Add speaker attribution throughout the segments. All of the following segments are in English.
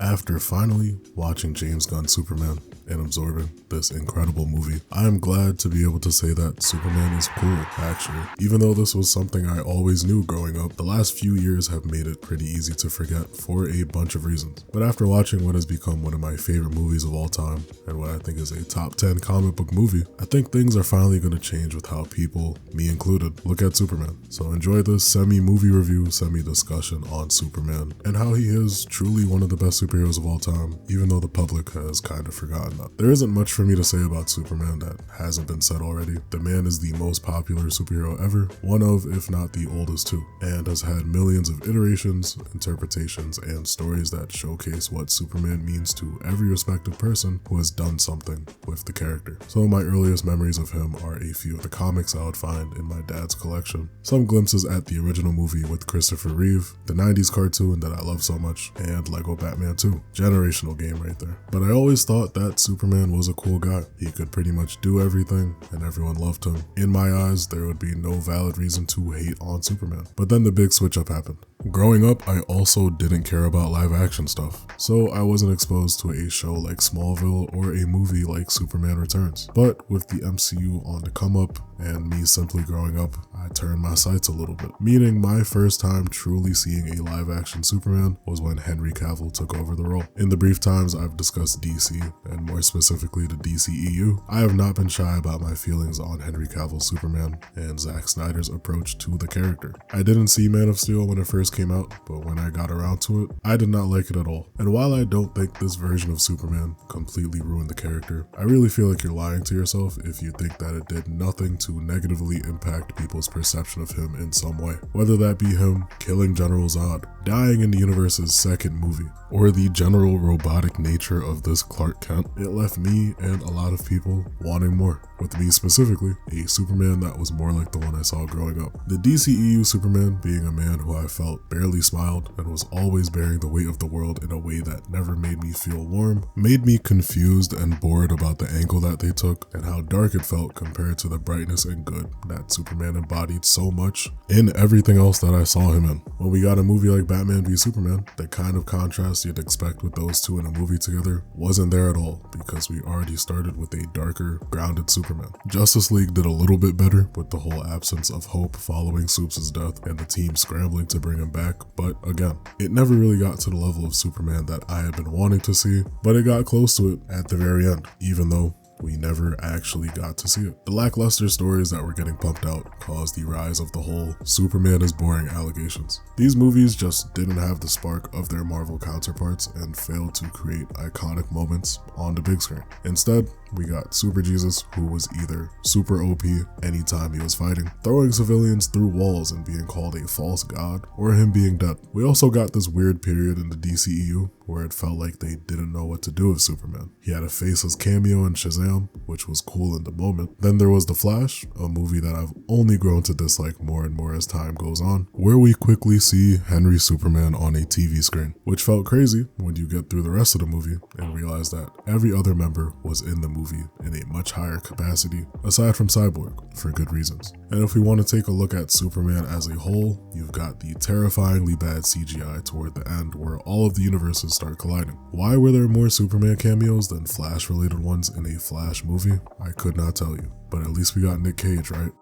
Speaker 1: After finally watching James Gunn's Superman and absorbing this incredible movie, I am glad to be able to say that Superman is cool, actually. Even though this was something I always knew growing up, the last few years have made it pretty easy to forget for a bunch of reasons. But after watching what has become one of my favorite movies of all time, and what I think is a top 10 comic book movie, I think things are finally going to change with how people, me included, look at Superman. So enjoy this semi-movie review, semi-discussion on Superman, and how he is truly one of the best superheroes of all time, even though the public has kind of forgotten that. There isn't much for me to say about Superman that hasn't been said already. The man is the most popular superhero ever, one of, if not the oldest too, and has had millions of iterations, interpretations, and stories that showcase what Superman means to every respected person who has done something with the character. Some of my earliest memories of him are a few of the comics I would find in my dad's collection, some glimpses at the original movie with Christopher Reeve, the 90s cartoon that I love so much, and Lego Batman 2. Generational game right there. But I always thought that Superman was a cool guy. He could pretty much do everything and everyone loved him. In my eyes, there would be no valid reason to hate on Superman. But then the big switch up happened. Growing up, I also didn't care about live action stuff, so I wasn't exposed to a show like Smallville or a movie like Superman Returns. But with the MCU on the come up and me simply growing up, I turned my sights a little bit. Meaning my first time truly seeing a live action Superman was when Henry Cavill took over the role. In the brief times I've discussed DC, and more specifically the DCEU, I have not been shy about my feelings on Henry Cavill's Superman and Zack Snyder's approach to the character. I didn't see Man of Steel when it first came out, but when I got around to it, I did not like it at all. And while I don't think this version of Superman completely ruined the character, I really feel like you're lying to yourself if you think that it did nothing to negatively impact people's perception of him in some way. Whether that be him killing General Zod, dying in the universe's second movie, or the general robotic nature of this Clark Kent, it left me and a lot of people wanting more. With me specifically, a Superman that was more like the one I saw growing up. The DCEU Superman being a man who I felt barely smiled and was always bearing the weight of the world in a way that never made me feel warm, made me confused and bored about the angle that they took and how dark it felt compared to the brightness and good that Superman embodied so much in everything else that I saw him in. When we got a movie like Batman v Superman, the kind of contrast you'd expect with those two in a movie together wasn't there at all, because we already started with a darker, grounded Superman. Justice League did a little bit better with the whole absence of hope following Supes' death and the team scrambling to bring him back, but again, it never really got to the level of Superman that I had been wanting to see, but it got close to it at the very end, even though we never actually got to see it. The lackluster stories that were getting pumped out caused the rise of the whole Superman is boring allegations. These movies just didn't have the spark of their Marvel counterparts and failed to create iconic moments on the big screen. Instead, we got Super Jesus, who was either super OP anytime he was fighting, throwing civilians through walls and being called a false god, or him being dead. We also got this weird period in the DCEU where it felt like they didn't know what to do with Superman. He had a faceless cameo in Shazam, which was cool in the moment. Then there was The Flash, a movie that I've only grown to dislike more and more as time goes on, where we quickly see Henry Superman on a TV screen, which felt crazy when you get through the rest of the movie and realize that every other member was in the movie in a much higher capacity, aside from Cyborg, for good reasons. And if we want to take a look at Superman as a whole, you've got the terrifyingly bad CGI toward the end where all of the universes start colliding. Why were there more Superman cameos than Flash related ones in a Flash movie? I could not tell you, but at least we got Nick Cage, right?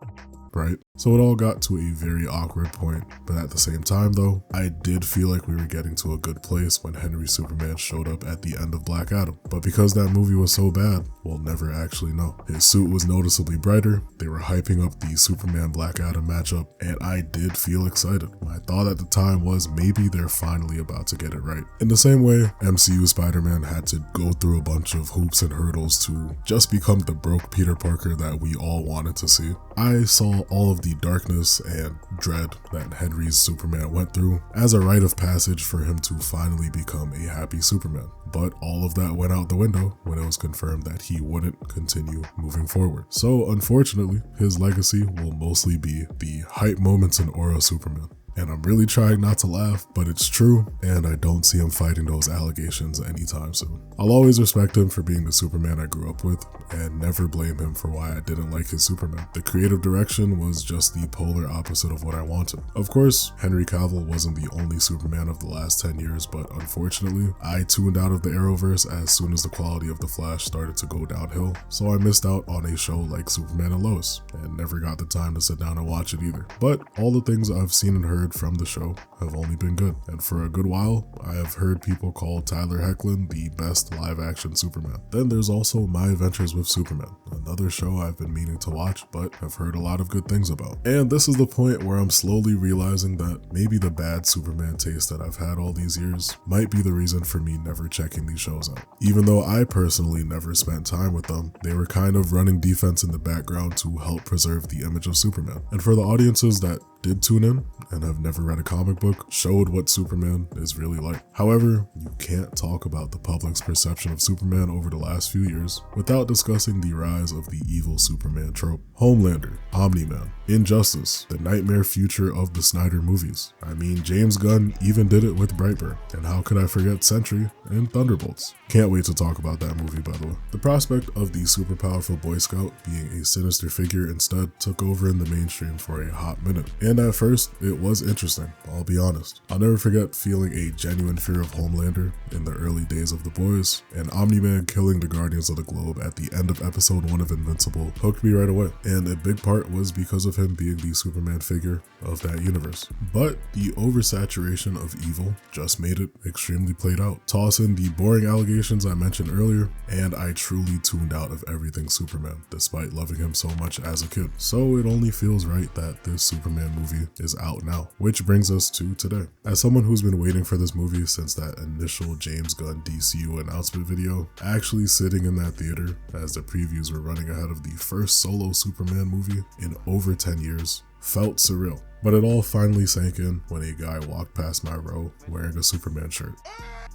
Speaker 1: So it all got to a very awkward point, but at the same time though, I did feel like we were getting to a good place when Henry Superman showed up at the end of Black Adam. But because that movie was so bad, we'll never actually know. His suit was noticeably brighter, they were hyping up the Superman Black Adam matchup, and I did feel excited. My thought at the time was maybe they're finally about to get it right. In the same way, MCU Spider-Man had to go through a bunch of hoops and hurdles to just become the broke Peter Parker that we all wanted to see. I saw all of the darkness and dread that Henry's Superman went through as a rite of passage for him to finally become a happy Superman. But all of that went out the window when it was confirmed that he wouldn't continue moving forward. So unfortunately, his legacy will mostly be the hype moments and aura Superman. And I'm really trying not to laugh, but it's true, and I don't see him fighting those allegations anytime soon. I'll always respect him for being the Superman I grew up with, and never blame him for why I didn't like his Superman. The creative direction was just the polar opposite of what I wanted. Of course, Henry Cavill wasn't the only Superman of the last 10 years, but unfortunately, I tuned out of the Arrowverse as soon as the quality of The Flash started to go downhill, so I missed out on a show like Superman and Lois, and never got the time to sit down and watch it either. But all the things I've seen and heard from the show have only been good, and for a good while, I have heard people call Tyler Hoechlin the best live-action Superman. Then there's also My Adventures with Superman, another show I've been meaning to watch, but have heard a lot of good things about. And this is the point where I'm slowly realizing that maybe the bad Superman taste that I've had all these years might be the reason for me never checking these shows out. Even though I personally never spent time with them, they were kind of running defense in the background to help preserve the image of Superman. And for the audiences that did tune in and have never read a comic book, showed what Superman is really like. However, you can't talk about the public's perception of Superman over the last few years without discussing the rise of the evil Superman trope. Homelander, Omni-Man, Injustice, the nightmare future of the Snyder movies. I mean, James Gunn even did it with Brightburn, and how could I forget Sentry and Thunderbolts? Can't wait to talk about that movie, by the way. The prospect of the super powerful Boy Scout being a sinister figure instead took over in the mainstream for a hot minute. And at first, it was interesting, I'll be honest. I'll never forget feeling a genuine fear of Homelander in the early days of The Boys, and Omni-Man killing the Guardians of the Globe at the end of episode 1 of Invincible hooked me right away, and a big part was because of him being the Superman figure of that universe. But the oversaturation of evil just made it extremely played out. Toss in the boring allegations I mentioned earlier, and I truly tuned out of everything Superman, despite loving him so much as a kid. So it only feels right that this Superman movie is out now, which brings us to today. As someone who's been waiting for this movie since that initial James Gunn DCU announcement video, actually sitting in that theater as the previews were running ahead of the first solo Superman movie in over 10 years felt surreal. But it all finally sank in when a guy walked past my row wearing a Superman shirt.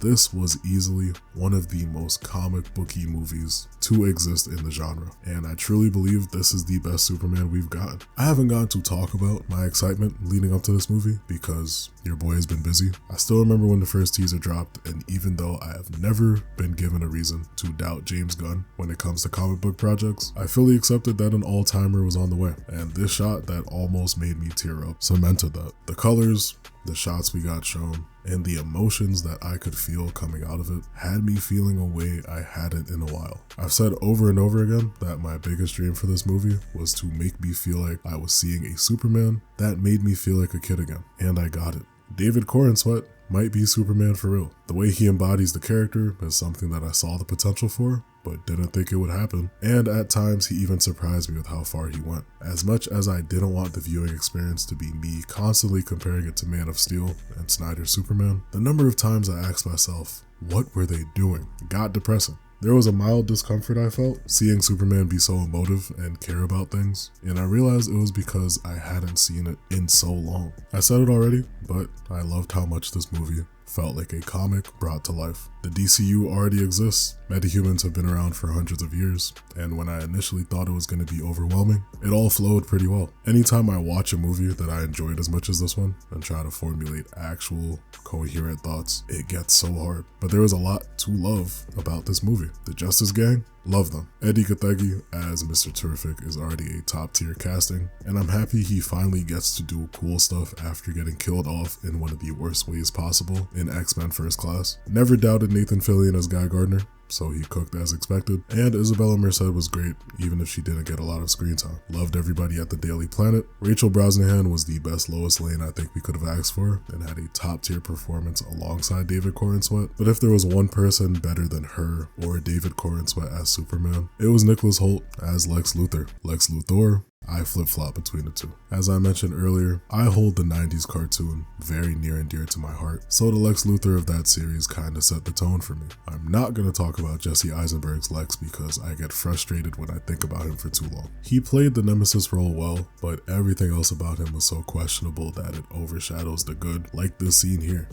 Speaker 1: This was easily one of the most comic booky movies to exist in the genre, and I truly believe this is the best Superman we've gotten. I haven't gotten to talk about my excitement leading up to this movie because your boy has been busy. I still remember when the first teaser dropped, and even though I have never been given a reason to doubt James Gunn when it comes to comic book projects, I fully accepted that an all-timer was on the way, and this shot that almost made me tear up cemented that. The colors, the shots we got shown, and the emotions that I could feel coming out of it had me feeling a way I hadn't in a while. I've said over and over again that my biggest dream for this movie was to make me feel like I was seeing a Superman that made me feel like a kid again, and I got it. David Corenswet might be Superman for real. The way he embodies the character is something that I saw the potential for, but didn't think it would happen. And at times, he even surprised me with how far he went. As much as I didn't want the viewing experience to be me constantly comparing it to Man of Steel and Snyder's Superman, the number of times I asked myself, what were they doing? Got depressing. There was a mild discomfort I felt seeing Superman be so emotive and care about things, and I realized it was because I hadn't seen it in so long. I said it already, but I loved how much this movie felt like a comic brought to life. The DCU already exists. Metahumans have been around for hundreds of years, and when I initially thought it was going to be overwhelming, it all flowed pretty well. Anytime I watch a movie that I enjoyed as much as this one and try to formulate actual coherent thoughts, it gets so hard. But there was a lot to love about this movie. The Justice Gang, love them. Eddie Gathegi as Mr. Terrific is already a top tier casting, and I'm happy he finally gets to do cool stuff after getting killed off in one of the worst ways possible in X-Men First Class. Never doubted Nathan Fillion as Guy Gardner, so he cooked as expected. And Isabella Merced was great, even if she didn't get a lot of screen time. Loved everybody at the Daily Planet. Rachel Brosnahan was the best Lois Lane I think we could have asked for, and had a top tier performance alongside David Corenswet. But if there was one person better than her or David Corenswet as Superman, it was Nicholas Hoult as Lex Luthor. Lex Luthor, I flip-flop between the two. As I mentioned earlier, I hold the 90s cartoon very near and dear to my heart, so the Lex Luthor of that series kinda set the tone for me. I'm not gonna talk about Jesse Eisenberg's Lex because I get frustrated when I think about him for too long. He played the Nemesis role well, but everything else about him was so questionable that it overshadows the good, like this scene here.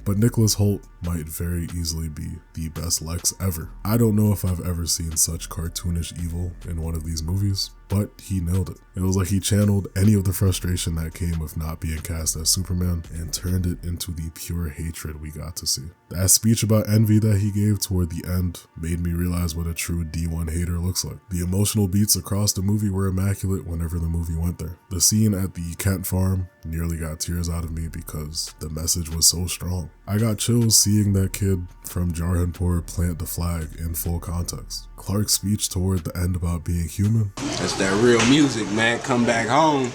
Speaker 1: But Nicholas Hoult might very easily be the best Lex ever. I don't know if I've ever seen such cartoonish evil in one of these movies, but he nailed it. It was like he channeled any of the frustration that came with not being cast as Superman and turned it into the pure hatred we got to see. That speech about envy that he gave toward the end made me realize what a true D1 hater looks like. The emotional beats across the movie were immaculate whenever the movie went there. The scene at the Kent farm nearly got tears out of me because the message was so strong. I got chills seeing that kid from Jarhanpur plant the flag in full context. Clark's speech toward the end about being human.
Speaker 2: That's that real music, man. Come back home.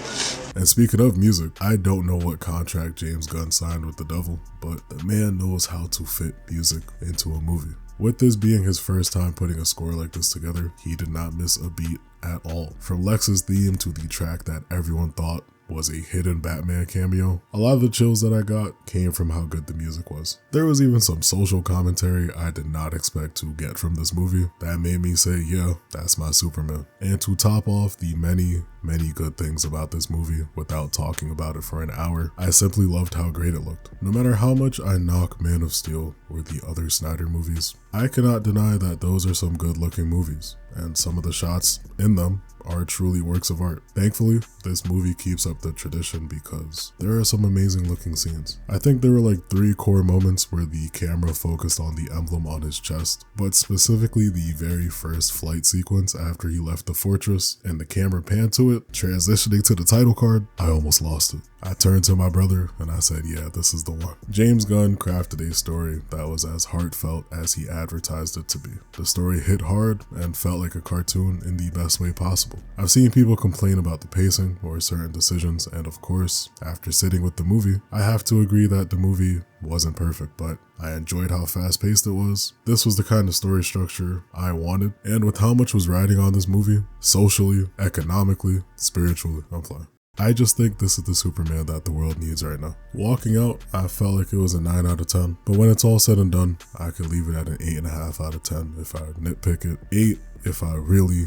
Speaker 1: And speaking of music, I don't know what contract James Gunn signed with the devil, but the man knows how to fit music into a movie. With this being his first time putting a score like this together, he did not miss a beat at all. From Lex's theme to the track that everyone thought was a hidden Batman cameo, a lot of the chills that I got came from how good the music was. There was even some social commentary I did not expect to get from this movie that made me say, yeah, that's my Superman. And to top off the many good things about this movie without talking about it for an hour, I simply loved how great it looked. No matter how much I knock Man of Steel or the other Snyder movies, I cannot deny that those are some good looking movies, and some of the shots in them are truly works of art. Thankfully, this movie keeps up the tradition because there are some amazing looking scenes. I think there were like 3 core moments where the camera focused on the emblem on his chest, but specifically the very first flight sequence after he left the fortress and the camera panned to it, transitioning to the title card. I almost lost it. I turned to my brother and I said, yeah, this is the one. James Gunn crafted a story that was as heartfelt as he advertised it to be. The story hit hard and felt like a cartoon in the best way possible. I've seen people complain about the pacing or certain decisions, and of course, after sitting with the movie, I have to agree that the movie wasn't perfect, but I enjoyed how fast-paced it was. This was the kind of story structure I wanted, and with how much was riding on this movie, socially, economically, spiritually, I'm flying. I just think this is the Superman that the world needs right now. Walking out, I felt like it was a 9 out of 10, but when it's all said and done, I could leave it at an 8.5 out of 10 if I nitpick it. 8 if I really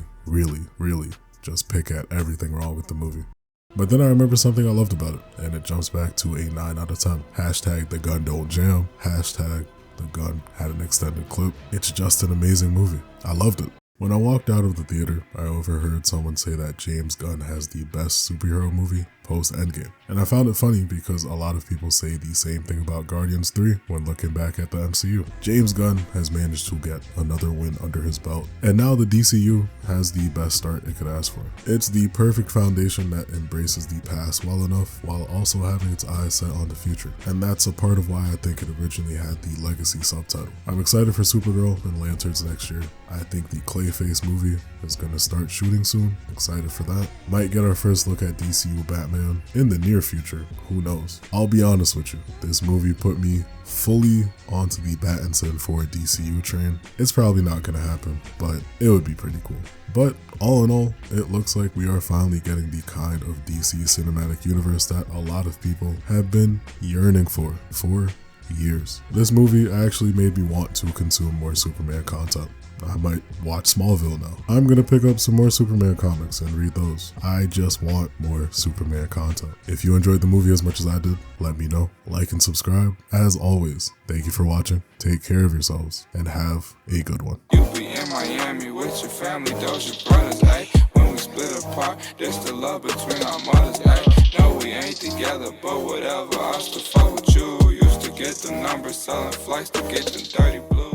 Speaker 1: just pick at everything wrong with the movie. But then I remember something I loved about it, and it jumps back to a 9 out of 10. Hashtag the gun don't jam. Hashtag the gun had an extended clip. It's just an amazing movie. I loved it. When I walked out of the theater, I overheard someone say that James Gunn has the best superhero movie post-Endgame. And I found it funny because a lot of people say the same thing about Guardians 3 when looking back at the MCU. James Gunn has managed to get another win under his belt, and now the DCU has the best start it could ask for. It's the perfect foundation that embraces the past well enough while also having its eyes set on the future. And that's a part of why I think it originally had the Legacy subtitle. I'm excited for Supergirl and Lanterns next year. I think the Clayface movie is going to start shooting soon. Excited for that. Might get our first look at DCU Batman in the near future. Who knows? I'll be honest with you. This movie put me fully onto the Pattinson for a DCU train. It's probably not going to happen, but it would be pretty cool. But all in all, it looks like we are finally getting the kind of DC cinematic universe that a lot of people have been yearning for years. This movie actually made me want to consume more Superman content. I might watch Smallville now. I'm gonna pick up some more Superman comics and read those. I just want more Superman content. If you enjoyed the movie as much as I did, let me know. Like and subscribe. As always, thank you for watching. Take care of yourselves and have a good one.
Speaker 3: You be in Miami with your family, those your brothers, ayy. When we split apart, there's the love between our mothers, ayy. No, we ain't together, but whatever. I still fuck with you. Used to get the numbers, selling flights to get them dirty blues.